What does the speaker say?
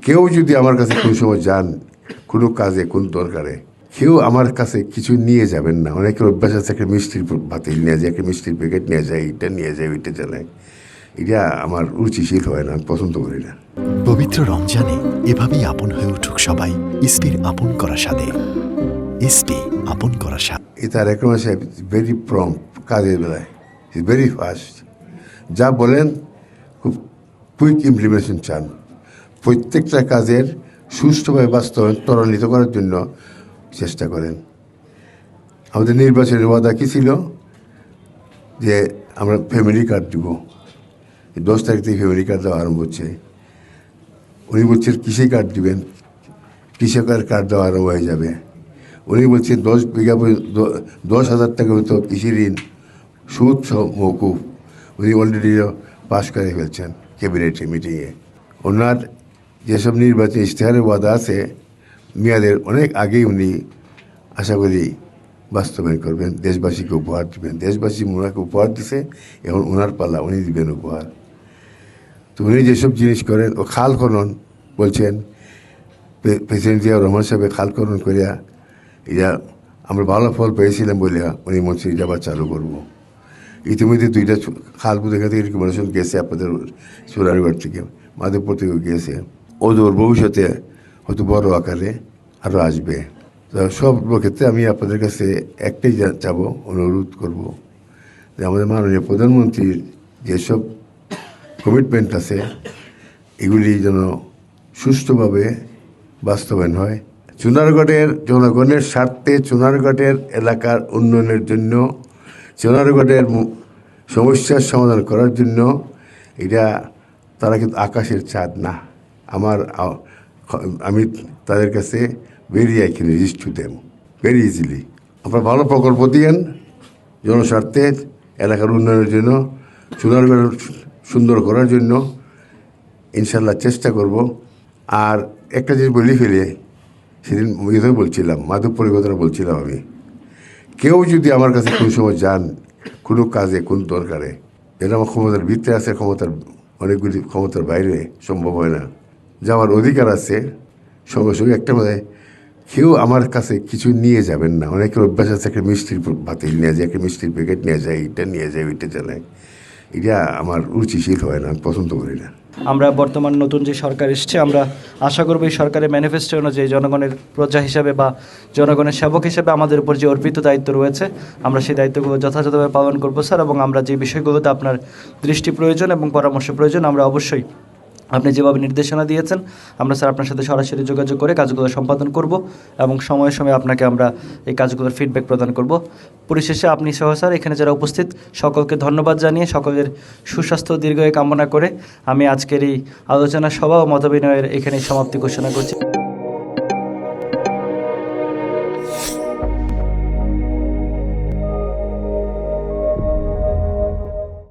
কেউ যদি আমার কাছে কোনো সময় যান কোনো কাজে কোন দরকারে, কেউ আমার কাছে কিছু নিয়ে যাবেন না। অনেকের অভ্যাস আছে একটা মিষ্টির বাতিল নিয়ে যায়, একটা মিষ্টির প্যাকেট নিয়ে যায়, এটা নিয়ে যায়, ওইটা জানায়। এটা আমার রুচিশীল হয় না, আমি পছন্দ করি না। পবিত্র রমজানে এভাবেই আপন হয়ে উঠুক সবাই ইসপির আপন করা স্বাদে। ইসপি আপন করা স্বাদ। তার এক সাহেব ভেরি প্রম্পট কাজের বেলায়, ইজ ভেরি ফাস্ট। যা বলেন খুব কুইক ইমপ্লিমেন্টেশন চান। প্রত্যেকটা কাজের সুষ্ঠুভাবে বাস্তবায়ন ত্বরান্বিত করার জন্য চেষ্টা করেন। আমাদের নির্বাচনের ওয়াদা কী ছিল? যে আমরা ফ্যামিলি কার্ড দিব। 10 তারিখ থেকে ফ্যামিলি কার্ড দেওয়া আরম্ভ হচ্ছে। উনি বলছেন কৃষি কার্ড দিবেন, কৃষকের কার্ড দেওয়া আরম্ভ হয়ে যাবে। উনি বলছেন 10 বিঘা 10,000 টাকা মতো কৃষি ঋণ সুদ সহ মৌকুফ। উনি অলরেডি পাশ করে ফেলছেন ক্যাবিনেট মিটিংয়ে। ওনার যেসব নির্বাচনী ইশতেহারের ওয়াদা আছে মেয়াদের অনেক আগেই উনি আশা করি বাস্তবায়ন করবেন, দেশবাসীকে উপহার দেবেন। দেশবাসী ওনাকে উপহার দিছে, এখন ওনার পালা, উনি দিবেন উপহার। তো উনি যেসব জিনিস করেন, ও খাল খনন বলছেন, প্রেসিডেন্ট জিয়া রহমান সাহেব খাল খনন করিয়া এটা আমরা ভালো ফল পেয়েছিলাম বলে উনি মন্ত্রী এটা আবার চালু করবো। ইতিমধ্যে 2টা খাল এখান থেকে রিকমেন্ডেশন গেছে আপনাদের সোনারগড় থেকে, মাধবপুর থেকেও গিয়েছে। ওদের ভবিষ্যতে হয়তো বড় আকারে আরও আসবে। তো সব ক্ষেত্রে আমি আপনাদের কাছে একটাই চাবো, অনুরোধ করব যে আমাদের মাননীয় প্রধানমন্ত্রীর যেসব কমিটমেন্ট আছে এগুলি যেন সুষ্ঠুভাবে বাস্তবায়ন হয়। চুনারগড়ের জনগণের স্বার্থে, চুনারগড়ের এলাকার উন্নয়নের জন্য, চুনারগড়ের সমস্যার সমাধান করার জন্য এটা তারা কিন্তু আকাশের চাঁদ না। আমি তাদের কাছে very I can reach to them very easily. আপনারা ভালো প্রকল্প দিয়েন জনস্বার্থে, এলাকার উন্নয়নের জন্য, চুনারগড় সুন্দর করার জন্য ইনশাল্লাহ চেষ্টা করব। আর একটা জিনিস বলি ফেলে, সেদিন ইয়ে বলছিলাম, মাধবপুরের কথাটা বলছিলাম আমি, কেউ যদি আমার কাছে কোনো সময় যান কোনো কাজে কোন দরকারে, এটা আমার ক্ষমতার ভিতরে আছে, ক্ষমতার অনেকগুলি ক্ষমতার বাইরে সম্ভব হয় না, যাওয়ার অধিকার আছে। সঙ্গে সঙ্গে একটা বোধহয় কেউ আমার কাছে কিছু নিয়ে যাবেন না। অনেকের অভ্যাস আছে একটা মিষ্টির বাতিল নিয়ে যায়, একটা মিষ্টির প্যাকেট নিয়ে যায়, এটা নিয়ে যায়, ওইটা জানায়। এটা আমার রুচিশীল হয় না, আমি পছন্দ করি না। আমরা বর্তমান নতুন যে সরকার এসছে, আমরা আশা করব এই সরকারের ম্যানিফেস্টো অনুযায়ী জনগণের প্রজা হিসাবে বা জনগণের সেবক হিসেবে আমাদের উপর যে অর্পিত দায়িত্ব রয়েছে, আমরা সেই দায়িত্বগুলো যথাযথভাবে পালন করবো স্যার। এবং আমরা যে বিষয়গুলোতে আপনার দৃষ্টি প্রয়োজন এবং পরামর্শ প্রয়োজন, আমরা অবশ্যই আপনি যেভাবে নির্দেশনা দিয়েছেন আমরা স্যার আপনার সাথে সরাসরি যোগাযোগ করে কাজগুলো সম্পাদন করব এবং সময়ে সময়ে আপনাকে আমরা এই কাজগুলোর ফিডব্যাক প্রদান করব। পরিশেষে আপনি সহ স্যার এখানে যারা উপস্থিত সকলকে ধন্যবাদ জানিয়ে, সকলের সুস্বাস্থ্য দীর্ঘায়ু কামনা করে আমি আজকের এই আলোচনা সভা ও মতবিনিময়ের এখানেই সমাপ্তি ঘোষণা করছি।